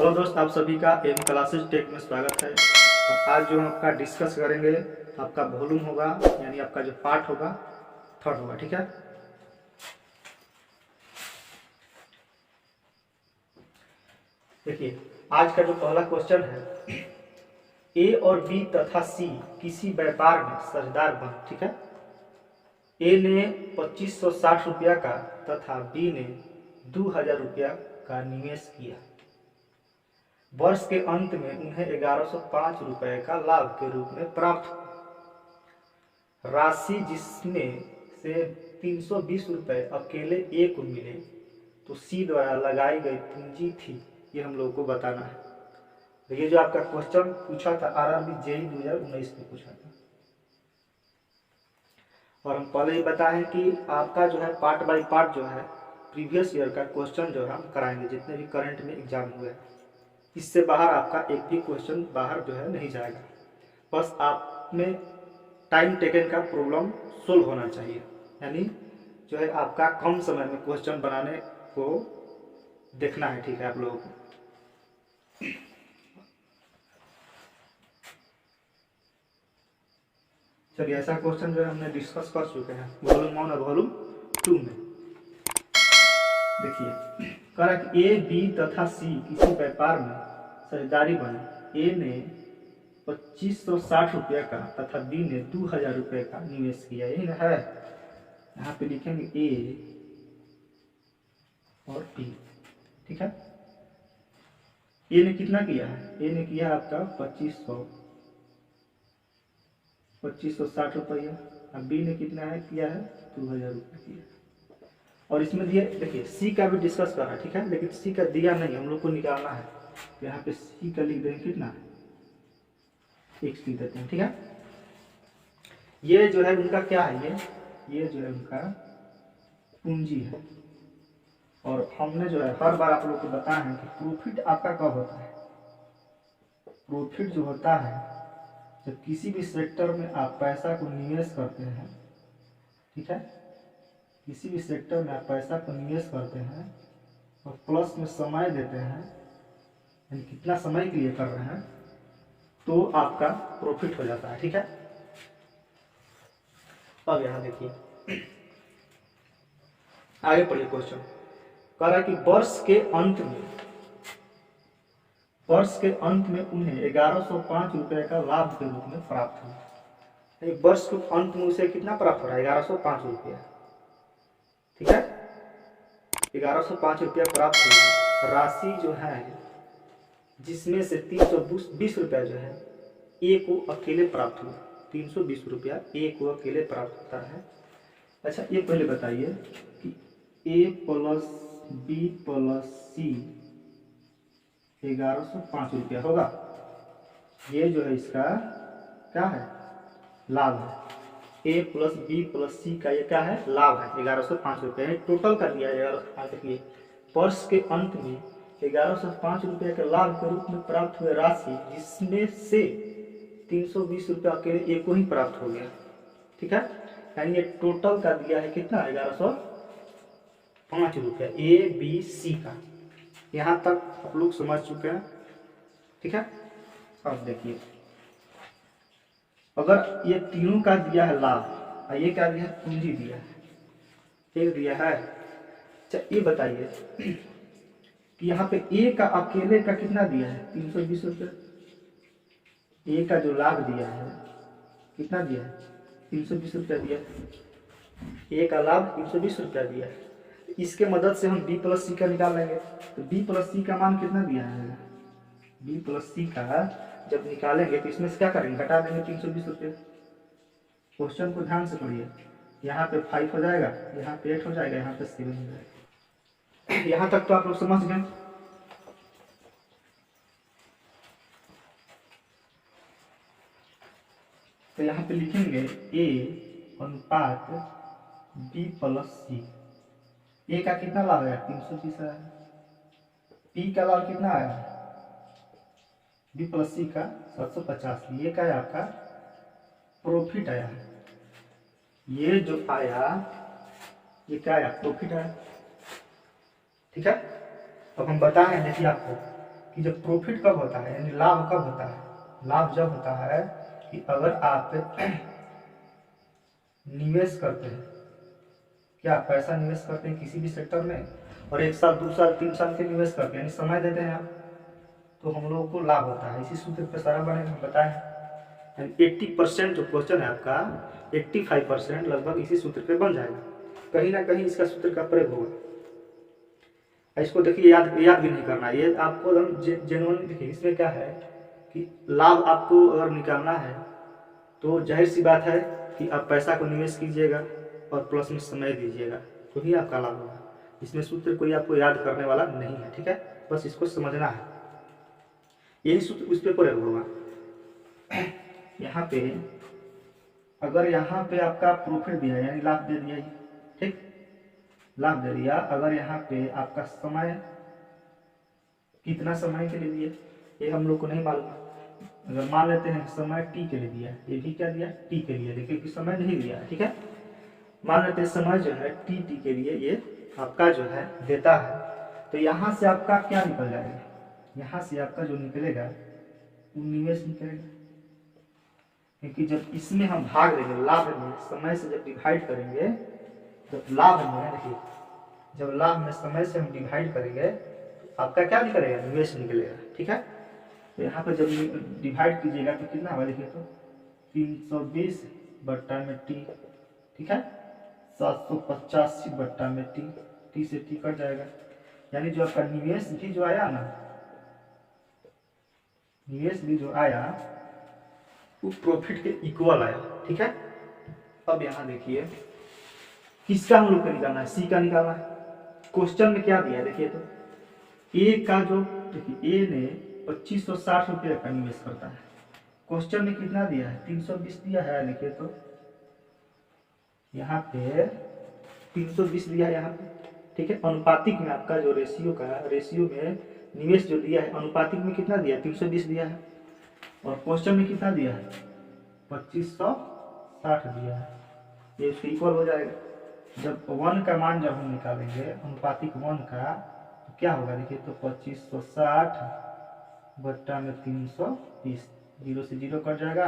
Hello दोस्त, आप सभी का एम क्लासेस टेक में स्वागत है। और आज जो हम आपका डिस्कस करेंगे आपका वॉल्यूम होगा, यानी आपका जो पार्ट होगा थर्ड होगा। ठीक है, देखिए आज का जो पहला क्वेश्चन है, ए और बी तथा सी किसी व्यापार में साझेदार बने। ठीक है, ए ने 2560 रुपया का तथा बी ने 2000 रुपया का निवेश किया। वर्ष के अंत में उन्हें 1105 रुपए का लाभ के रूप में प्राप्त हुआ। राशि जिसमें से 320 रुपए अकेले ए को मिले तो सी द्वारा लगाई गई पूंजी थी, ये हम लोगों को बताना है। तो ये जो आपका क्वेश्चन पूछा था आरआरबी जेईई 2019 में पूछा था, और हम पहले ही बताएं कि आपका जो है पार्ट बाय पार्ट जो है प्रीवियस ईयर का क्वेश्चन जो है हम कराएंगे, जितने भी करंट में एग्जाम हुए हैं। इससे बाहर आपका एक भी क्वेश्चन बाहर जो है नहीं जाएगा। बस आप में टाइम टेकन का प्रॉब्लम सोल्व होना चाहिए, यानी जो है आपका कम समय में क्वेश्चन बनाने को देखना है। ठीक है, आप लोगों को चलिए, ऐसा क्वेश्चन जो है हमने डिस्कस कर चुके हैं वॉल्यूम 1 और वॉल्यूम 2 में। देखिए कह रहा है कि ए बी तथा सी किसी व्यापार में साझेदारी बने। ए ने 2560 रुपये का तथा बी ने 2000 रुपये का निवेश किया। यही ना है, यहाँ पे लिखेंगे ए और बी। ठीक है, ए ने कितना किया है, ए ने किया आपका 2560 रुपया, और बी ने कितना है किया है 2000 रुपये किया। और इसमें दिया, देखिए सी का भी डिस्कस कर रहा है। ठीक है, लेकिन सी का दिया नहीं, हम लोग को निकालना है। तो यहाँ पे सी का लिख देंगे कितना है, x लिख देते हैं। ठीक है, ये जो है उनका क्या है, ये जो है उनका पूंजी है। और हमने जो है हर बार आप लोग को बताया है कि प्रॉफिट आपका कब होता है। प्रॉफिट जो होता है जब किसी भी सेक्टर में आप पैसा को निवेश करते हैं। ठीक है, किसी भी सेक्टर में आप पैसा को निवेश करते हैं और प्लस में समय देते हैं, यानी कितना समय के लिए कर रहे हैं, तो आपका प्रॉफिट हो जाता है। ठीक है, अब यहां देखिए आगे पढ़िए क्वेश्चन। कह रहा है कि वर्ष के अंत में उन्हें 1105 रुपए का लाभ के रूप में प्राप्त हुआ। वर्ष के अंत में उसे कितना प्राप्त हो रहा है, 1105 रुपया। ठीक है, 1105 रुपया प्राप्त हुआ। राशि जो है जिसमें से 320 रुपया जो है ए को अकेले प्राप्त हुआ। 320 रुपया ए को अकेले प्राप्त होता है। अच्छा, ये पहले बताइए कि ए प्लस बी प्लस सी 1105 रुपया होगा। ये जो है इसका क्या है, लाभ है। ए प्लस बी प्लस सी का ये क्या है, लाभ है। 1105 रुपये टोटल कर दिया है। वर्ष के अंत में 1105 रुपये के लाभ के रूप में प्राप्त हुए राशि जिसमें से 320 रुपया अकेले ए को ही प्राप्त हो गया। ठीक है, यानी ये टोटल का दिया है कितना, 1105 रुपया ए बी सी का। यहाँ तक आप लोग समझ चुके हैं। ठीक है, अब देखिए अगर ये तीनों का दिया है लाभ और ये क्या दिया है, पूंजी दिया है, एक दिया है। अच्छा, ये बताइए कि यहाँ पे ए का अकेले का कितना दिया है, 320 रुपया। ए का जो लाभ दिया है कितना दिया है, 320 रुपया दिया है। ए का लाभ 320 रुपया दिया है। इसके मदद से हम बी प्लस सी का निकाल लेंगे। तो बी प्लस सी का मान कितना दिया है, बी प्लस सी का जब निकालेंगे तो इसमें से क्या करेंगे, घटा देंगे 320 रुपये। क्वेश्चन को ध्यान से पढ़िए, यहाँ पे 5 हो जाएगा, यहाँ पे 8 हो जाएगा, यहाँ पे 7 हो जाएगा। यहाँ तक तो आप लोग समझ गए। तो यहाँ पे लिखेंगे ए अनुपात बी प्लस सी। ए का कितना लाभ आया, 320 आया। बी का लाभ कितना आया, बी प्लस सी का 750। ये का है आपका प्रॉफिट आया है। ये जो आया ये क्या आया, प्रॉफिट आया। ठीक है, अब हम बताएं देखिए आपको कि जब प्रॉफिट कब होता है, यानी लाभ कब होता है, लाभ जब होता है कि अगर आप निवेश करते हैं, क्या पैसा निवेश करते हैं किसी भी सेक्टर में, और 1 साल 2 साल 3 साल के निवेश करते हैं, यानी समय देते हैं आप, तो हम लोगों को लाभ होता है। इसी सूत्र पे सारा बनेगा, बताएं। यानी 80% जो क्वेश्चन है आपका, 85% लगभग इसी सूत्र पे बन जाएगा, कहीं ना कहीं इसका सूत्र का प्रयोग होगा। इसको देखिए, याद याद भी नहीं करना, ये आपको एकदम जेन्युइन। देखिए इसमें क्या है कि लाभ आपको अगर निकालना है तो जाहिर सी बात है कि आप पैसा को निवेश कीजिएगा और प्लस में समय दीजिएगा, तो ही आपका लाभ होगा। इसमें सूत्र कोई आपको याद करने वाला नहीं है, ठीक है, बस इसको समझना है, यही सूत्र उस पर प्रयोग होगा। यहाँ पे अगर यहाँ पे आपका प्रॉफिट दिया यानी लाभ दे दिया, ठीक, लाभ दे दिया, अगर यहाँ पे आपका समय कितना समय के लिए दिया ये हम लोग को नहीं मालूम। अगर मान लेते हैं समय टी के लिए दिया, ये भी क्या दिया, टी के लिए, देखिए कि समय नहीं दिया है, ठीक है, मान लेते हैं समय जो है टी के लिए ये आपका जो है देता है, तो यहाँ से आपका क्या निकल जाएगा, यहाँ से आपका जो निकलेगा वो निवेश निकलेगा, क्योंकि जब इसमें हम भाग देंगे लाभ में, समय से जब डिवाइड करेंगे, तो लाभ में देखिए जब लाभ में समय से हम डिवाइड करेंगे तो आपका क्या निकलेगा, निवेश निकलेगा, ठीक है। तो यहाँ पर जब डिवाइड कीजिएगा तो कितना होगा, देखिए तो 320 बट्टा में टी, ठीक है, 785 बट्टा में टी, टी से टी कट जाएगा, यानी जो आपका निवेश भी जो आया ना, निवेश भी जो आया वो प्रॉफिट के इक्वल आया, ठीक है। अब यहाँ देखिए किसका हम लोग को निकालना है, सी का निकालना है। क्वेश्चन में क्या दिया है देखिए, तो ए का जो, देखिए ए ने 2560 रुपये का निवेश करता है, क्वेश्चन में कितना दिया है, 320 दिया है, देखिए तो यहाँ पे 320 दिया है यहाँ पे, ठीक है। अनुपातिक में आपका जो रेशियो का, रेशियो में निवेश जो दिया है अनुपातिक में कितना दिया है, 320 दिया है, और क्वेश्चन में कितना दिया है, 2560 दिया है, ये उसके इक्वल हो जाएगा। जब 1 का मान जब हम निकालेंगे अनुपातिक 1 का, तो क्या होगा देखिए तो 2560 बट्टा में 320, 0 से 0 कट जाएगा,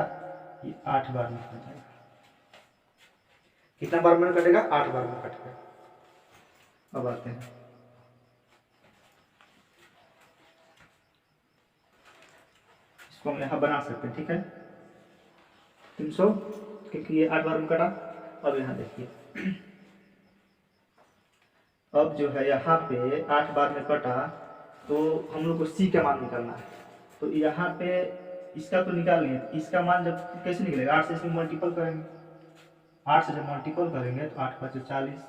ये 8 बार में कट जाएगा, कितना बार में कटेगा, 8 बार में कटेगा। अब आते हैं, इसको हम यहाँ बना सकते हैं, ठीक है, 300, क्योंकि ये 8 बार में कटा। अब यहाँ देखिए अब जो है यहाँ पे 8 बार में कटा, तो हम लोग को सी का मान निकालना है, तो यहाँ पे इसका तो निकाल लिए, इसका मान जब कैसे निकलेगा, 8 से इसमें मल्टीपल करेंगे, 8 से जब मल्टीपल करेंगे तो 8 5 40,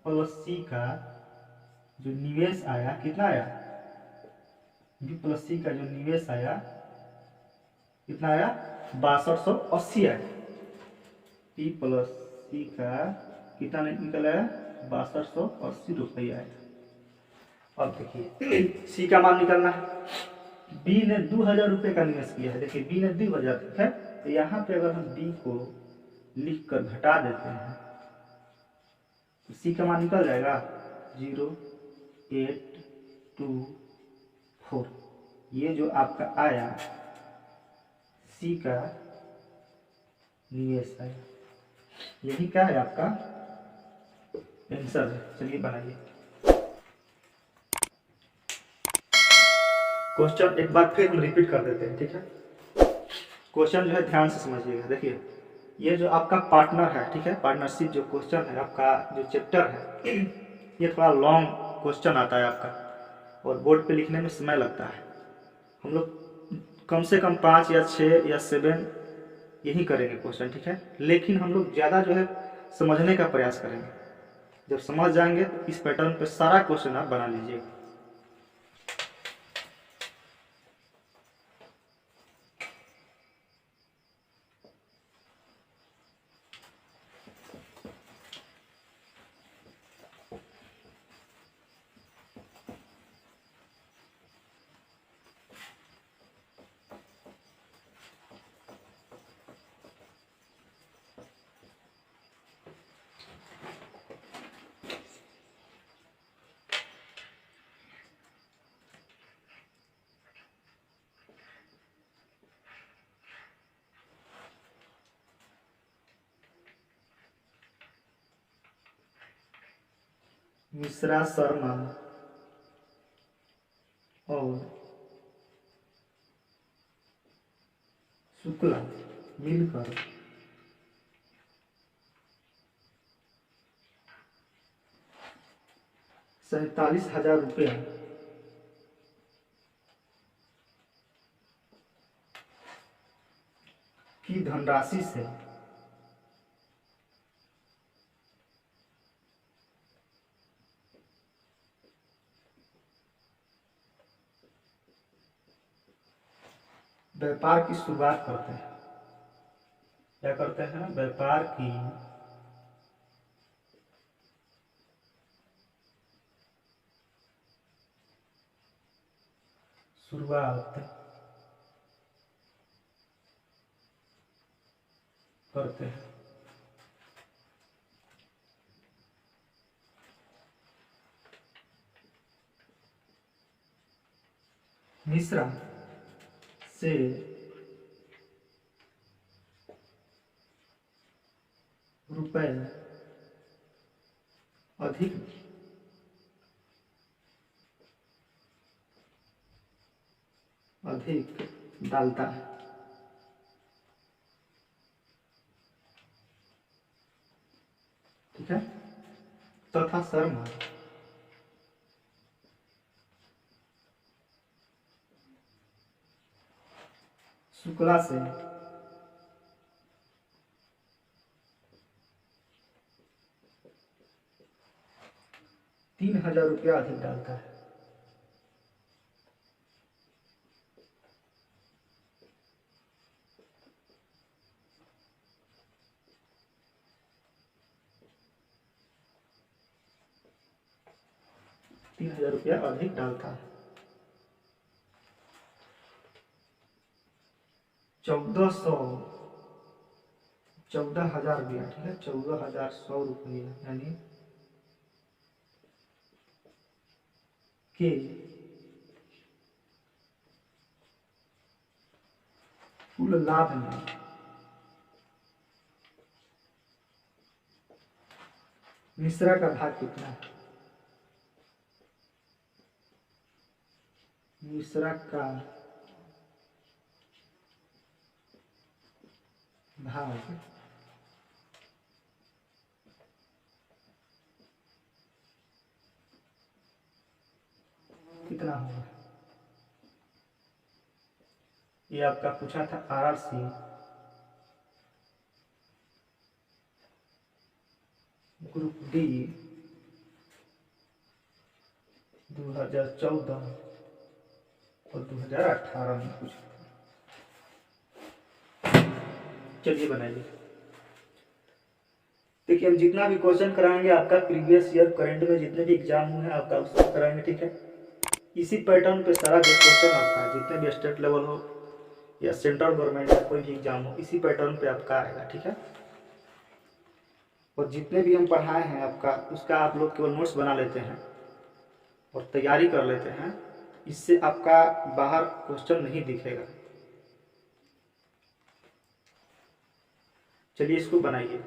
प्लस सी का जो निवेश आया कितना आया, बी प्लस सी का जो निवेश आया कितना आया, 6280 आया, पी प्लस सी का कितना निकल आया, 6280 रुपया आया। अब देखिए सी का मान निकालना है, बी ने 2000 रुपये का निवेश किया है, देखिए बी ने 2000, ठीक है, तो यहाँ पे अगर हम बी को लिख कर घटा देते हैं तो सी का मान निकल जाएगा 0824, ये जो आपका आया सी का निवेश आया, यही क्या है आपका आंसर है। चलिए बनाइए क्वेश्चन, एक बार फिर हम रिपीट कर देते हैं, ठीक है। क्वेश्चन जो है ध्यान से समझिएगा, देखिए ये जो आपका पार्टनर है, ठीक है, पार्टनरशिप जो क्वेश्चन है आपका, जो चैप्टर है, ये थोड़ा लॉन्ग क्वेश्चन आता है आपका, और बोर्ड पे लिखने में समय लगता है। हम लोग कम से कम 5 या 6 या 7 यही करेंगे क्वेश्चन, ठीक है, लेकिन हम लोग ज़्यादा जो है समझने का प्रयास करेंगे। जब समझ जाएंगे तो इस पैटर्न पे सारा क्वेश्चन आप बना लीजिएगा। मिश्रा शर्मा और शुक्ला मिलकर 47,000 रुपया की धनराशि से व्यापार की शुरुआत करते हैं। क्या करते हैं? व्यापार की शुरुआत करते हैं। मिश्रा से रुपए अधिक डालता है। ठीक है। तथा शर्मा शुक्ला से 3,000 रुपया अधिक डालता है। ₹3,000 अधिक डालता है। 14,000 दिया। ठीक है, 14,100 रुपया यानी के कुल लाभ में मिश्रा का भाग कितना है? मिश्रा का भाग कितना होगा? ये आपका पूछा था आरआरसी ग्रुप डी 2014 और 2018 में पूछा था। चलिए बनाइए। देखिए, हम जितना भी क्वेश्चन कराएंगे आपका प्रीवियस ईयर करंट में जितने भी एग्जाम हुए हैं आपका उसको कराएंगे। ठीक है, इसी पैटर्न पे सारा जो क्वेश्चन आपका जितने भी स्टेट लेवल हो या सेंट्रल गवर्नमेंट का कोई भी एग्जाम हो, इसी पैटर्न पे आपका आएगा। ठीक है, और जितने भी हम पढ़ाए हैं आपका उसका आप लोग केवल नोट्स बना लेते हैं और तैयारी कर लेते हैं। इससे आपका बाहर क्वेश्चन नहीं दिखेगा। चलिए इसको बनाइए,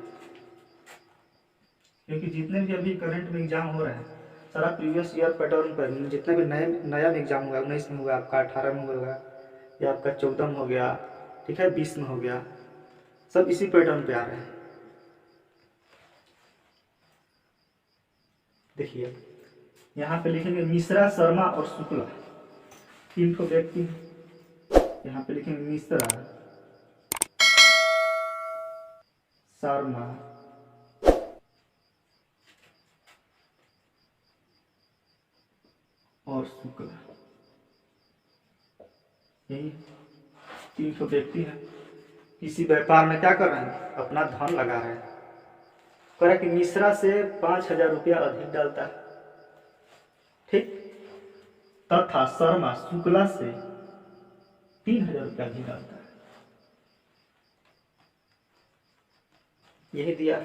क्योंकि जितने भी अभी करंट में एग्जाम हो रहे हैं सारा प्रीवियस ईयर पैटर्न पर, जितने भी नया में एग्जाम होगा, 19 में होगा आपका, 18 में होगा या आपका 14 में हो गया, ठीक है, 20 में हो गया, सब इसी पैटर्न पे आ रहे हैं। देखिए यहाँ पे लिखेंगे मिश्रा शर्मा और शुक्ला, 3 ठो व्यक्ति। यहाँ पे लिखेंगे मिश्रा शर्मा और शुक्ला, यही 3 ठो व्यक्ति हैं। किसी व्यापार में क्या कर रहे हैं? अपना धन लगा रहे हैं। कह रहा कि मिश्रा से 5,000 रुपया अधिक डालता है। ठीक, तथा शर्मा शुक्ला से 3,000 रुपया अधिक डालता है। यही दिया।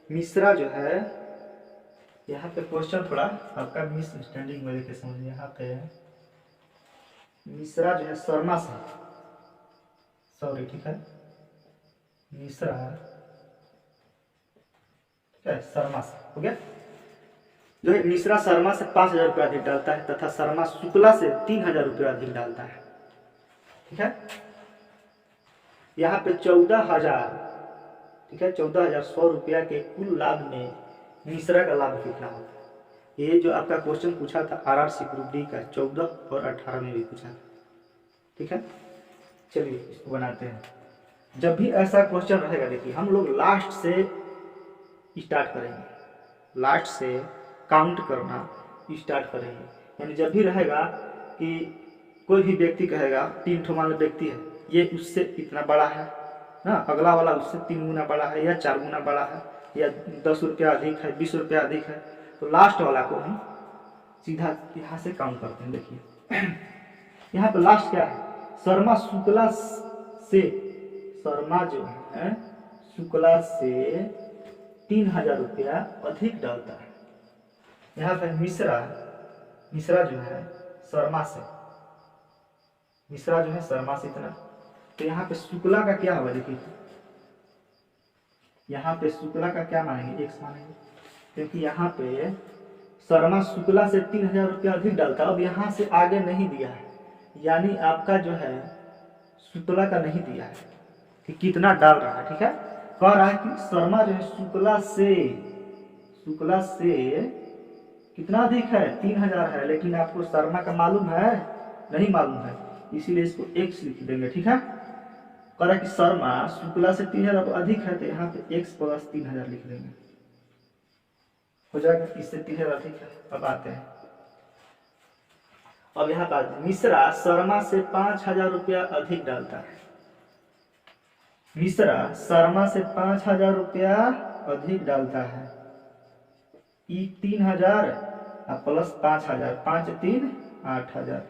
मिश्रा जो है, यहाँ पे क्वेश्चन थोड़ा आपका मिस अंडरस्टैंडिंग में देखे समझिए। यहाँ पे मिश्रा जो है शर्मा से, सॉरी, ठीक है, मिश्रा, ठीक है, शर्मा से हो गया। जो है मिश्रा शर्मा से 5,000 रुपया अधिक डालता है तथा शर्मा शुक्ला से 3,000 रुपया अधिक डालता है। ठीक है, यहाँ पे 14,000, ठीक है, 14,100 रुपया के कुल लाभ में मिश्रा का लाभ कितना होता है। ये जो आपका क्वेश्चन पूछा था RRC ग्रुप डी का 14 और 18 में भी पूछा था। ठीक है, चलिए इसको बनाते हैं। जब भी ऐसा क्वेश्चन रहेगा, देखिए हम लोग लास्ट से स्टार्ट करेंगे, लास्ट से काउंट करना स्टार्ट करेंगे। यानी जब भी रहेगा कि कोई भी व्यक्ति कहेगा 3 ठो मान लो व्यक्ति है, ये उससे इतना बड़ा है ना, अगला वाला उससे 3 गुना बड़ा है या 4 गुना बड़ा है या 10 रुपया अधिक है, 20 रुपया अधिक है, तो लास्ट वाला को हम सीधा यहाँ से काउंट करते हैं। देखिए यहाँ पे लास्ट क्या है, शर्मा शुक्ला से, शर्मा जो है शुक्ला से 3,000 रुपया अधिक डालता है। यहाँ पे मिश्रा, मिश्रा जो है शर्मा से, मिश्रा जो है शर्मा से इतना, तो यहाँ पे शुक्ला का क्या होगा, देखिए यहाँ पे शुक्ला का क्या मानेंगे, x मानेंगे, क्योंकि यहाँ पे शर्मा शुक्ला से 3,000 रुपया अधिक डालता है। अब यहाँ से आगे नहीं दिया है, यानी आपका जो है शुक्ला का नहीं दिया है कि कितना डाल रहा है। ठीक है, कह रहा है कि शर्मा जो है शुक्ला से, शुक्ला से कितना अधिक है, 3,000 है, लेकिन आपको शर्मा का मालूम है, नहीं मालूम है, इसीलिए इसको x लिख देंगे। ठीक है, कह रहा है कि शर्मा शुक्ला से 3,000 अधिक है, तो यहाँ पे x + 3,000 लिख देंगे, हो जाएगा, इससे 3,000 अधिक है। अब आते हैं, अब यहाँ पर मिश्रा शर्मा से 5,000 रुपया अधिक डालता है। मिश्रा शर्मा से 5,000 रुपया अधिक डालता है, 3,000 प्लस 5,000, 5 3 8,000।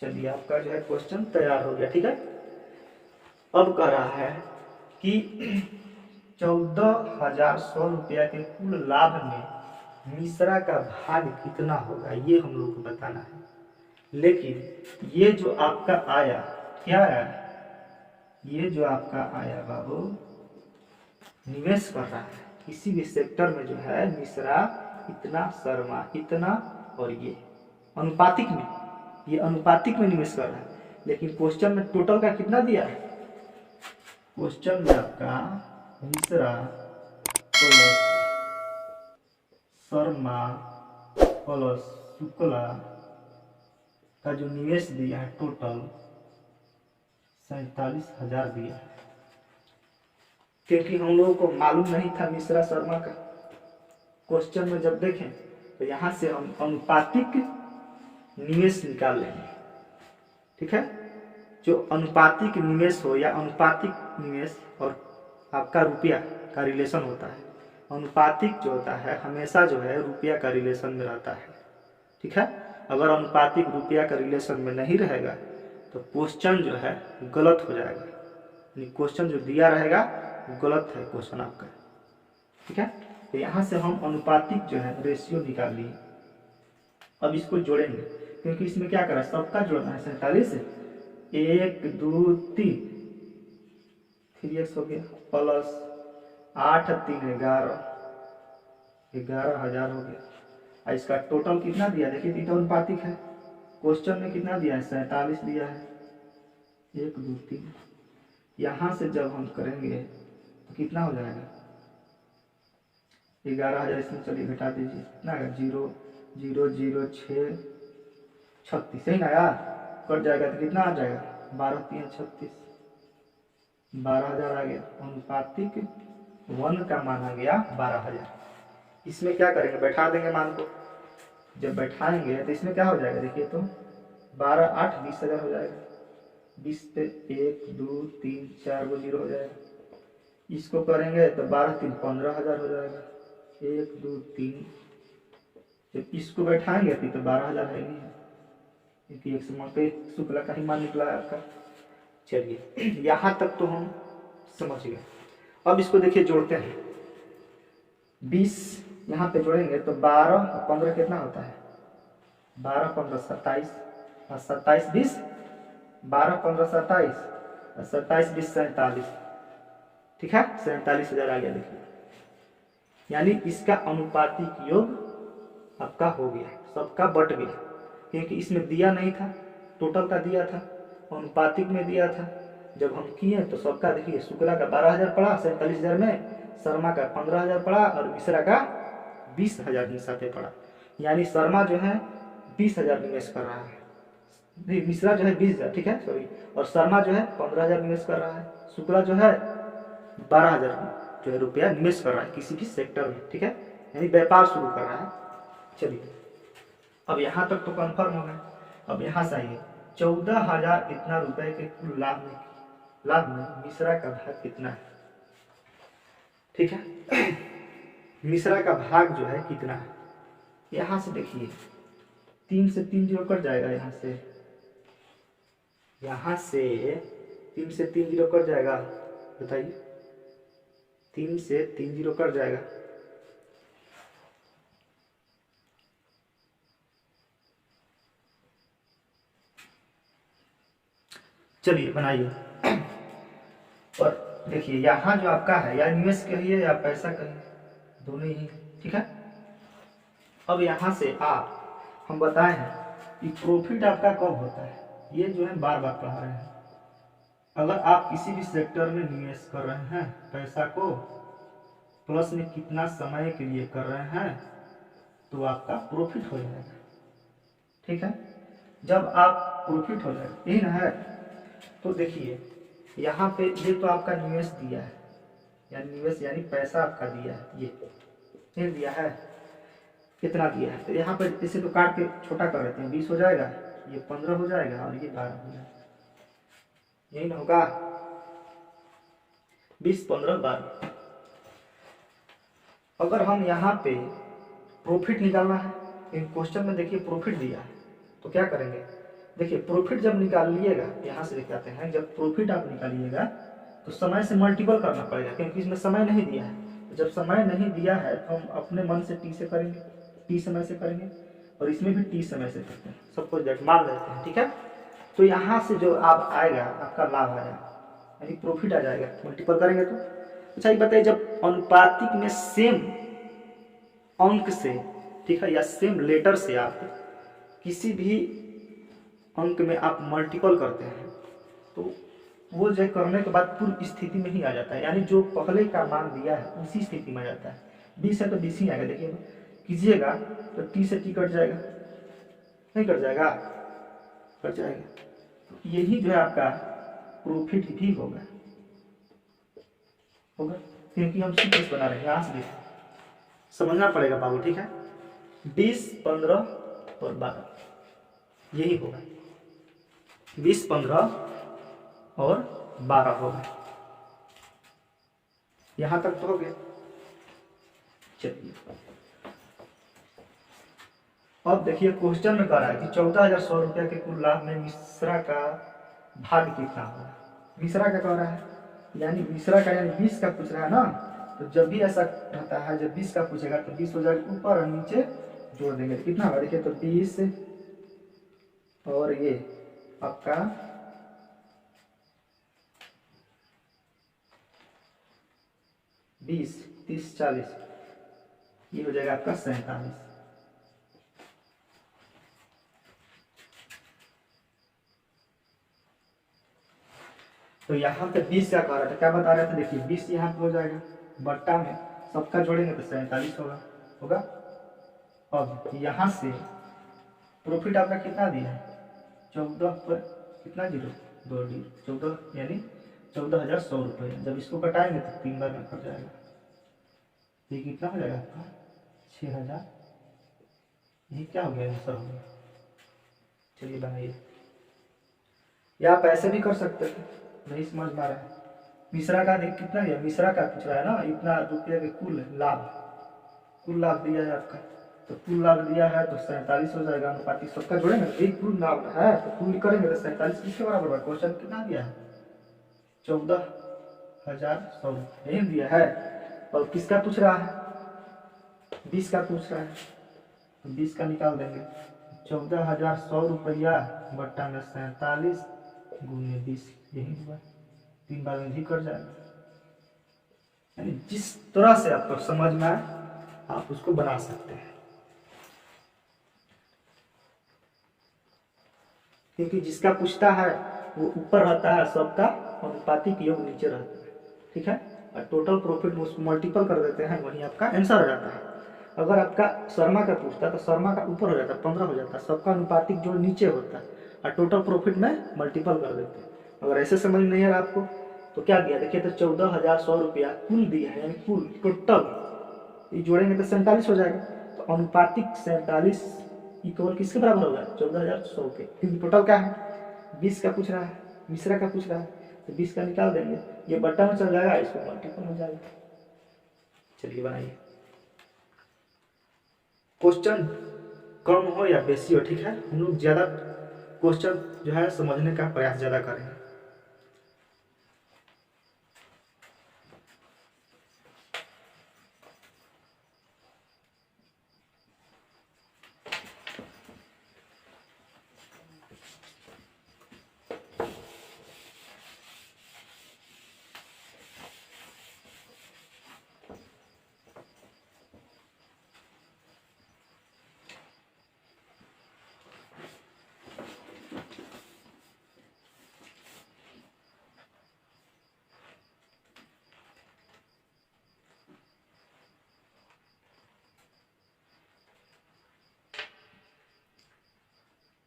चलिए आपका जो है क्वेश्चन तैयार हो गया। ठीक है, अब कह रहा है कि 14,100 रुपया के कुल लाभ में मिश्रा का भाग कितना होगा, ये हम लोग को बताना है। लेकिन ये जो आपका आया, क्या आया, ये जो आपका आया बाबू, निवेश कर रहा है किसी भी सेक्टर में, जो है मिश्रा इतना, शर्मा इतना, और ये अनुपातिक में, ये अनुपातिक में निवेश कर रहा है। लेकिन क्वेश्चन में टोटल का कितना दिया है, क्वेश्चन में आपका मिश्रा प्लस शर्मा प्लस शुक्ला का जो निवेश दिया है टोटल 47,000 दिया है। क्योंकि हम लोगों को मालूम नहीं था मिश्रा शर्मा का, क्वेश्चन में जब देखें तो यहाँ से हम अनुपातिक निवेश निकाल लेंगे। ठीक है, जो अनुपातिक निवेश हो या अनुपातिक निवेश और आपका रुपया का रिलेशन होता है, अनुपातिक जो होता है हमेशा जो है रुपया का रिलेशन में रहता है। ठीक है, अगर अनुपातिक रुपया का रिलेशन में नहीं रहेगा तो क्वेश्चन जो है गलत हो जाएगा, यानी क्वेश्चन जो दिया रहेगा गलत है क्वेश्चन आपका। ठीक है, तो यहाँ से हम अनुपातिक जो है रेशियो निकाल लिए। अब इसको जोड़ेंगे, क्योंकि इसमें क्या करा, सबका जोड़ना है। 47 1 2 3 3x हो गया, प्लस 8 3 11 11,000 हो गया। और इसका टोटल कितना दिया, देखिए ये तो अनुपातिक है, क्वेश्चन में कितना दिया है, 47 दिया है, 1 2 3। यहाँ से जब हम करेंगे तो कितना हो जाएगा, 11,000 इसमें चलिए घटा दीजिए, कितना है 0 0 0 6 36, सही ना यार, कट जाएगा तो कितना आ जाएगा, 12 3 36, 12,000 आ गया। अनुपातिक 1 का मान आ गया 12,000। इसमें क्या करेंगे, बैठा देंगे मान को, जब बैठाएंगे तो इसमें क्या हो जाएगा, देखिए तो 12 8 20,000 हो जाएगा, 20 पे 1 2 3 4 वो 0 हो जाएगा। इसको करेंगे तो 12 3 15,000 हो जाएगा, 1 2 3। जब इसको बैठाएंगे तो 12,000 है नहीं, क्योंकि एक समय पे शुक्ला का ही मान निकला है आपका। चलिए यहाँ तक तो हम समझ गए। अब इसको देखिए जोड़ते हैं, 20 यहाँ पे जोड़ेंगे तो 12 और 15 कितना होता है, 12 15 27, और 27 20, 12 15 27, और 27 20 47। ठीक है, 47,000 आ गया। देखिए यानी इसका अनुपातिक योग आपका हो गया, सबका बट गया, क्योंकि इसमें दिया नहीं था, टोटल का दिया था, अनुपातिक में दिया था। जब हम किए तो सबका देखिए, शुक्ला का 12,000 पड़ा 47,000 में, शर्मा का 15,000 पड़ा और मिश्रा का 20,000 हिस्सा पे पड़ा। यानी शर्मा जो है 20,000 निवेश कर रहा है, नहीं मिश्रा जो है 20,000, ठीक है सॉरी, और शर्मा जो है 15,000 निवेश कर रहा है, शुक्ला जो है 12,000 जो है रुपया निवेश कर रहा है किसी भी सेक्टर में, ठीक है, यानी व्यापार शुरू कर रहा है। चलिए अब यहाँ तक तो कन्फर्म हो गया। अब यहाँ से आइए, 14,000 इतना रुपए के कुल लाभ में मिश्रा का भाग कितना है, ठीक है। मिश्रा का भाग जो है कितना है, यहाँ से देखिए 3 से 3 जीरो कट जाएगा, यहाँ से 3 से 3 जीरो कट जाएगा, बताइए 3 से 3 जीरो कट जाएगा, चलिए बनाइए। और देखिए यहाँ जो आपका है, या निवेश कहिए या पैसा कहिए, दोनों ही, ठीक है। अब यहाँ से आप हम बताए हैं कि प्रॉफिट आपका कब होता है, ये जो है बार बार पढ़ा रहे हैं। अगर आप किसी भी सेक्टर में निवेश कर रहे हैं पैसा को, प्लस में कितना समय के लिए कर रहे हैं, तो आपका प्रॉफिट हो जाएगा, ठीक है। जब आप प्रॉफिट हो जाएगा, यही ना है। तो देखिए यहाँ पे ये तो आपका निवेश दिया है, यानी निवेश यानी पैसा आपका दिया है, ये दिया है, कितना दिया है, तो यहाँ पे इसे तो काट के छोटा कर देते हैं, 20 हो जाएगा, ये 15 हो जाएगा और ये 12 हो जाएगा, यही ना होगा, 20 15 12। अगर हम यहाँ पे प्रॉफिट निकालना है, इन क्वेश्चन में देखिए प्रॉफिट दिया है, तो क्या करेंगे, देखिए प्रॉफिट जब निकाल लिएगा, यहाँ से देख आते हैं, जब प्रॉफिट आप निकालिएगा तो समय से मल्टीपल करना पड़ेगा, क्योंकि इसमें समय नहीं दिया है। तो जब समय नहीं दिया है तो हम अपने मन से टी से करेंगे, टी समय से करेंगे, और इसमें भी टी समय से करते हैं, सब कुछ मान लेते हैं, ठीक है। तो यहाँ से जो आप आएगा आपका लाभ आ जाएगा, यानी प्रॉफिट आ जाएगा, मल्टीपल करेंगे तो। अच्छा ये बताइए, जब अनुपातिक में सेम अंक से, ठीक है, या सेम लेटर से आप किसी भी अंक में आप मल्टीपल करते हैं, तो वो जो करने के बाद पूर्व स्थिति में ही आ जाता है, यानी जो पहले का मान दिया है उसी स्थिति में आ जाता है। 20 है तो 20 ही आएगा, देखिए कीजिएगा तो टी से टी कट जाएगा, नहीं कट जाएगा, कट जाएगा, तो यही जो है आपका प्रॉफिट भी होगा, क्योंकि हम सीक्वेंस बना रहे हैं, यहाँ से देखिए समझना पड़ेगा बाबू, ठीक है। 20 15 और 12 यही होगा, 20 15 और 12 होगा, यहां तक तो हो गया। चलिए अब देखिए क्वेश्चन में कह रहा है कि 14,100 रुपया के कुल लाभ में मिश्रा का भाग कितना होगा। मिश्रा का कह रहा है, यानी मिश्रा का यानी 20 का पूछ रहा है ना, तो जब भी ऐसा रहता है, जब 20 का पूछेगा तो 20 हो जाएगा ऊपर और नीचे जोड़ देंगे, तो कितना होगा देखिए, तो 20 और ये आपका 20 30 40, ये हो जाएगा आपका 47। तो यहाँ पे 20 क्या कह रहा था, क्या बता रहे थे, देखिए 20 यहाँ पे हो जाएगा, बट्टा में सबका जोड़ेंगे तो 47 होगा। अब यहाँ से प्रॉफिट आपका कितना दिया है, 14 पर कितना जीरो, 2 जीरो, 14 यानी 14,100 रुपये। जब इसको कटाएंगे तो 3 बार में कट जाएगा, ये कितना हो जाएगा आपका 6,000, ये क्या हो गया आंसर हो गया। चलिए बनाइए, या आप ऐसे भी कर सकते थे, नहीं समझ पा रहे हैं। मिश्रा का देख कितना दिया, मिश्रा का पूछ रहा है ना, इतना रुपये के कुल लाभ दिया है आपका, तो कुल लाभ दिया है तो 47 हो जाएगा, अनुपातिक सबका जोड़ेंगे, एक कुल लाभ है तो कुल करेंगे तो 47 किसके बराबर है। क्वेश्चन कितना दिया है, 14,100 यही दिया है, और किसका पूछ रहा है, 20 का पूछ रहा है, तो 20 का निकाल देंगे, 14,100 रुपया बट्टा में 47 गुने 20, यही हुआ, 3 बार में भी कट जाएगा। यानी जिस तरह से आपको समझ में आए आप उसको बना सकते हैं, क्योंकि जिसका पूछता है वो ऊपर रहता है, सबका अनुपातिक योग नीचे रहता है, ठीक है। और टोटल प्रॉफिट उसको मल्टीपल कर देते हैं, वही आपका आंसर हो जाता है। अगर आपका शर्मा का पूछता है तो शर्मा का ऊपर हो जाता है, 15 हो जाता है, सबका अनुपातिक जो नीचे होता है, और टोटल प्रॉफिट में मल्टीपल कर देते हैं। अगर ऐसे समझ नहीं आ रहा आपको तो क्या दिया देखिए, तो 14,100 रुपया कुल दिया है, यानी कुल टोटल ये जोड़ेंगे तो 47 हो जाएगा। तो अनुपातिक 47 इक्वल किसके बराबर होगा, 14,100 के, क्योंकि टोटल क्या है 20 का पूछ रहा है, मिश्रा का पूछ रहा है, तो 20 का निकाल देंगे, ये बट्टा में चल जाएगा, इसको मल्टीपल हो जाएगा। चलिए बनाइए। क्वेश्चन कम हो या बेसी हो, ठीक है, हम लोग ज़्यादा क्वेश्चन जो है समझने का प्रयास ज़्यादा करें।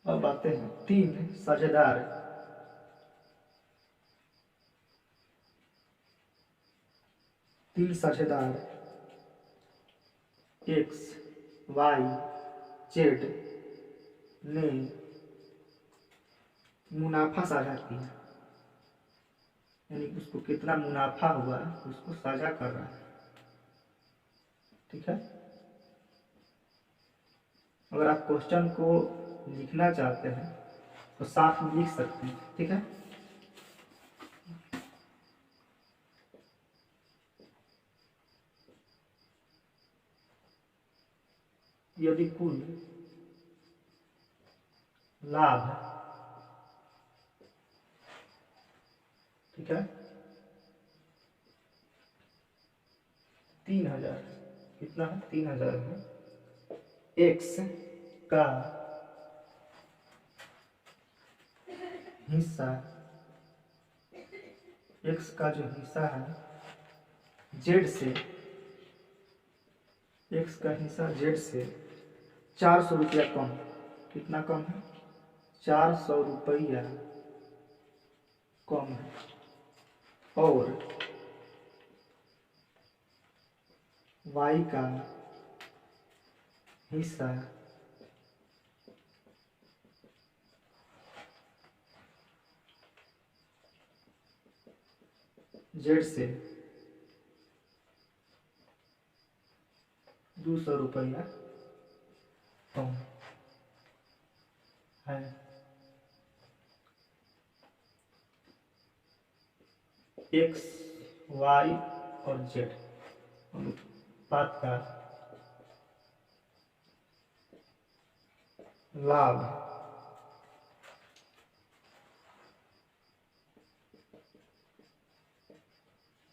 अब आते हैं 3 साझेदार। 3 साझेदार एक्स वाई जेड ने मुनाफा साझा किया, यानी उसको कितना मुनाफा हुआ उसको साझा कर रहा है, ठीक है। अगर आप क्वेश्चन को लिखना चाहते हैं तो साथ में लिख सकते हैं, ठीक है। यदि कुल लाभ, ठीक है, 3,000, कितना है 3,000 है, एक्स का हिस्सा, एक्स का जो हिस्सा है जेड से, एक्स का हिस्सा जेड से 400 रुपया कम, कितना कम है 400 रुपया कम है, और वाई का हिस्सा जेड से 200 रुपया कम है। एक्स वाई और जेड अनुपात का लाभ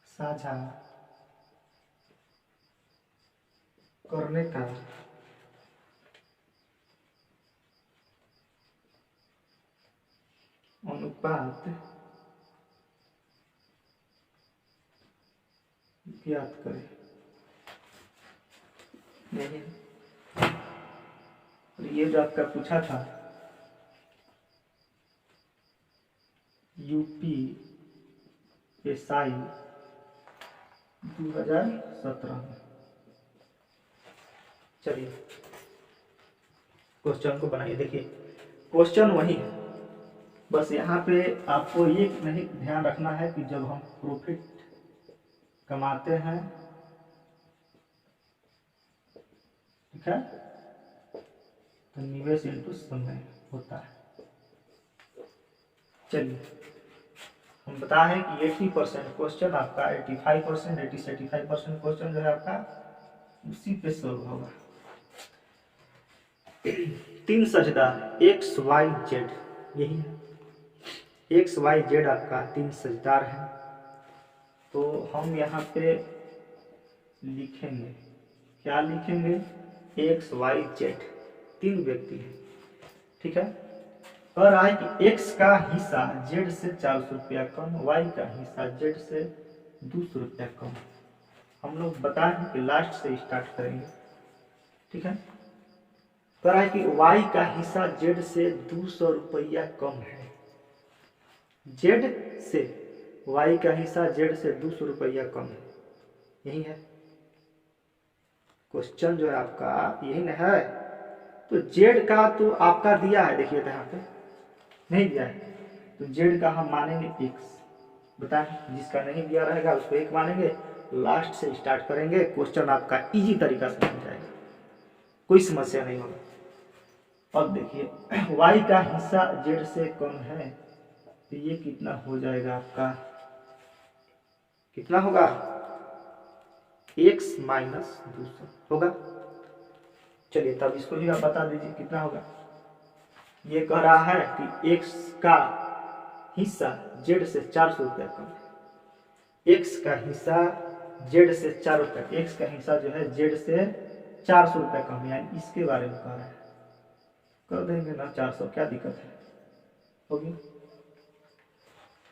साझा करने का अनुपात ज्ञात करें। नहीं, ये जो आपका पूछा था UPSI 2017 में। चलिए क्वेश्चन को बनाइए। देखिए क्वेश्चन वही है, बस यहाँ पे आपको ये नहीं ध्यान रखना है कि जब हम प्रॉफिट कमाते हैं, ठीक है, तो निवेश इंटू समय होता है। चलिए हम बता हैं कि 80% क्वेश्चन आपका 85%, 80 से 85% क्वेश्चन जो है आपका उसी पे सोल्व होगा। 3 साझेदार एक्स वाई जेड, यही है एक्स वाई जेड आपका 3 साझेदार है। तो हम यहाँ पे लिखेंगे क्या लिखेंगे, एक्स वाई जेड, 3 व्यक्ति हैं, ठीक है। कह रहा है कि एक्स का हिस्सा जेड से 400 रुपया कम, वाई का हिस्सा जेड से 200 रुपया कम। हम लोग बताएं कि लास्ट से स्टार्ट करेंगे, ठीक है। कह रहा है कि वाई का हिस्सा जेड से 200 रुपया कम है, जेड से वाई का हिस्सा जेड से 200 रुपया कम है, यही है क्वेश्चन जो है आपका, यही ना है। तो जेड का तो आपका दिया है, देखिए यहाँ पे नहीं दिया है, तो जेड का हम मानेंगे एक्स, बताएं जिसका नहीं दिया रहेगा उसको एक मानेंगे। लास्ट से स्टार्ट करेंगे, क्वेश्चन आपका इजी तरीका से बन जाएगा, कोई समस्या नहीं होगा। अब देखिए वाई का हिस्सा जेड से कम है, तो ये कितना हो जाएगा आपका, कितना होगा, x माइनस 200 होगा। चलिए तब इसको भी आप बता दीजिए कितना होगा। ये कह रहा है कि x का हिस्सा जेड से 400 रुपया कम है, x का हिस्सा जेड से 4 रुपया, x का हिस्सा जो है जेड से 400 रुपया कम है, यानी इसके बारे में कह रहा है। कर देंगे ना 400, क्या दिक्कत है, होगी।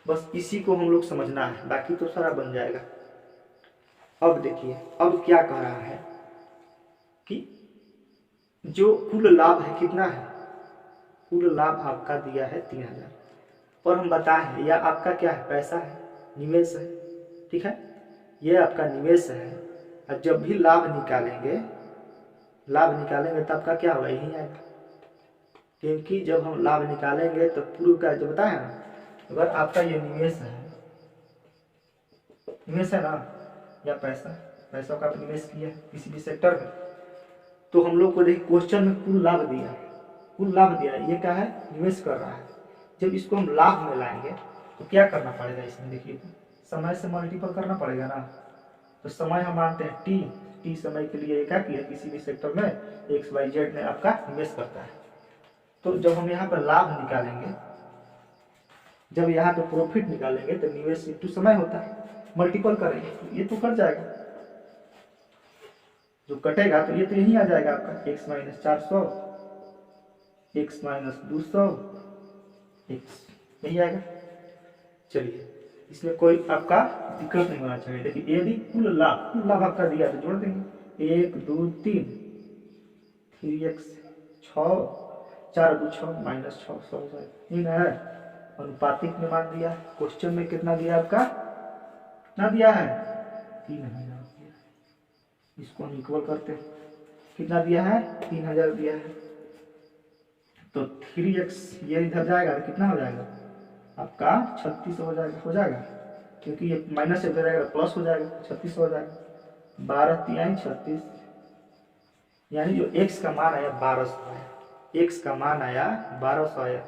बस इसी को हम लोग समझना है, बाकी तो सारा बन जाएगा। अब देखिए अब क्या कह रहा है कि जो कुल लाभ है कितना है, कुल लाभ आपका दिया है 3000, और हम बताएं यह आपका क्या है, पैसा है, निवेश है, ठीक है, ये आपका निवेश है। और जब भी लाभ निकालेंगे, लाभ निकालेंगे तो आपका क्या होगा, यही आएगा, क्योंकि जब हम लाभ निकालेंगे तो पूर्व का जो बताया ना, अगर आपका ये निवेश है, निवेश है ना, या पैसा, पैसा का आप निवेश किया किसी भी सेक्टर में, तो हम लोग को देखिए क्वेश्चन में कुल लाभ दिया है, कुल लाभ दिया है, ये क्या है, निवेश कर रहा है। जब इसको हम लाभ में लाएंगे तो क्या करना पड़ेगा, इसमें देखिए तो समय से मल्टीपल करना पड़ेगा ना। तो समय हम मानते हैं टी, टी समय के लिए क्या किया, किसी भी सेक्टर में एक्स वाई जेड में आपका निवेश करता है। तो जब हम यहाँ पर लाभ निकालेंगे, जब यहाँ पे प्रॉफिट निकालेंगे तो निवेश इंटू समय होता है, मल्टीपल करेंगे तो ये तो कट जाएगा, जो कटेगा तो ये तो यही आ जाएगा आपका x minus 400, x minus 200, x यही आएगा। चलिए इसमें कोई आपका दिक्कत नहीं होना चाहिए। देखिए यदि कुल लाभ आपका दिया तो जोड़ देंगे 1 2 3, 3x 6, 4 2 6 माइनस 6 100 हो जाएगा, ये ना है। अनुपातिक में मान दिया, क्वेश्चन में कितना दिया आपका, कितना दिया है 3000 दिया, इसको हम इक्वल करते हैं, कितना दिया है 3000 दिया है, तो 3x ये इधर जाएगा तो कितना हो जाएगा आपका 3600 हो जाएगा, क्योंकि ये माइनस से जाएगा प्लस हो जाएगा, 3600 हो जाएगा, 12 3 36, यानी जो x का मान आया 1200 आया, x का मान आया 1200 आया।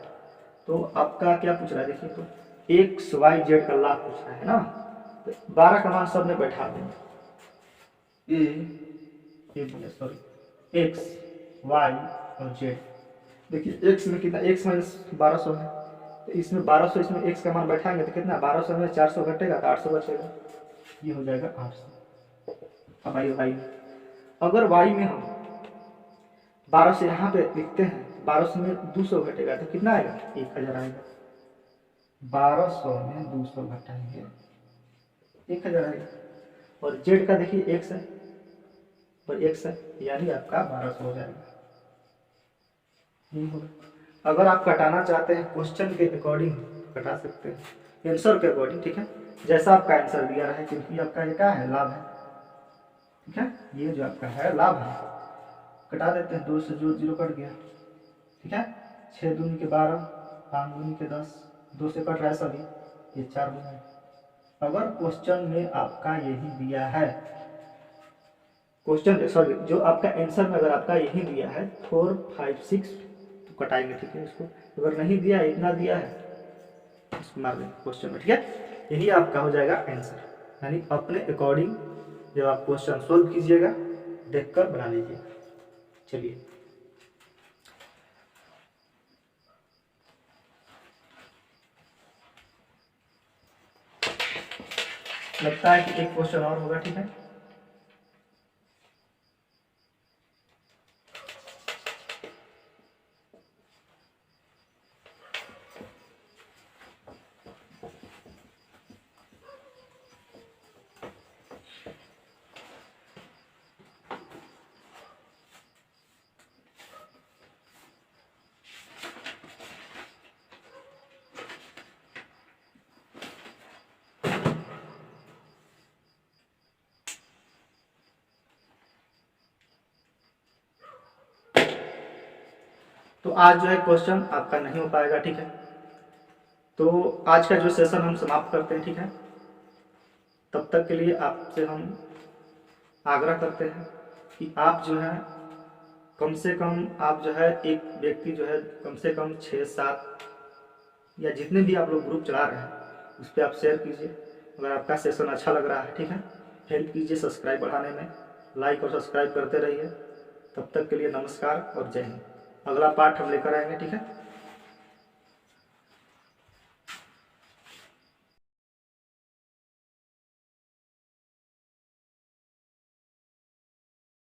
तो आपका क्या पूछ रहा है, देखिए तो एक्स वाई जेड का लाभ पूछ रहा है ना, तो 12 का मान सब में बैठा देंगे, सॉरी एक्स वाई और जेड। देखिए एक्स में कितना, एक्स माइनस 1200 है, तो इसमें 1200, इसमें एक्स का मान बैठाएंगे तो कितना, 1200 में 400 घटेगा तो 800 बचेगा, ये हो जाएगा 800। अब आइए वाई में, अगर वाई में हम 12 से यहाँ पे लिखते हैं, 1200 में 200 घटेगा तो कितना आएगा 1000 आएगा, 1200 में 200 घटाएंगे 1000 आएगा। और जेड का देखिए एक्स है और एक्स है, यानी आपका 1200 हो जाएगा, नहीं होगा। अगर आप कटाना चाहते हैं क्वेश्चन के अकॉर्डिंग कटा सकते हैं, आंसर के अकॉर्डिंग, ठीक है, जैसा आपका आंसर दिया है, क्योंकि आपका ये क्या है, लाभ है, ठीक है, ये जो आपका है लाभ है, कटा देते हैं, 2 से जो 0 कट गया, ठीक है, 6 दूनी के 12, 5 दूनी के 10, 2 से कट रहा है सभी, ये 4 दूनी। अगर क्वेश्चन में आपका यही दिया है, क्वेश्चन सॉरी जो आपका आंसर में अगर आपका यही दिया है 4 5 6 तो कटाएंगे, ठीक है, इसको अगर नहीं दिया है, इतना दिया है, इसको मार देंगे क्वेश्चन में, ठीक है, यही आपका हो जाएगा आंसर। यानी अपने अकॉर्डिंग जब आप क्वेश्चन सोल्व कीजिएगा देखकर बना लीजिएगा। चलिए लगता है कि एक क्वेश्चन और होगा, ठीक है। तो आज जो है क्वेश्चन आपका नहीं हो पाएगा, ठीक है। तो आज का जो सेशन हम समाप्त करते हैं, ठीक है। तब तक के लिए आपसे हम आग्रह करते हैं कि आप जो है कम से कम, आप जो है एक व्यक्ति जो है कम से कम 6-7 या जितने भी आप लोग ग्रुप चला रहे हैं उस पर आप शेयर कीजिए। अगर आपका सेशन अच्छा लग रहा है, ठीक है, हेल्प कीजिए सब्सक्राइब बढ़ाने में, लाइक और सब्सक्राइब करते रहिए। तब तक के लिए नमस्कार और जय हिंद। अगला पार्ट हम लेकर आएंगे, ठीक है।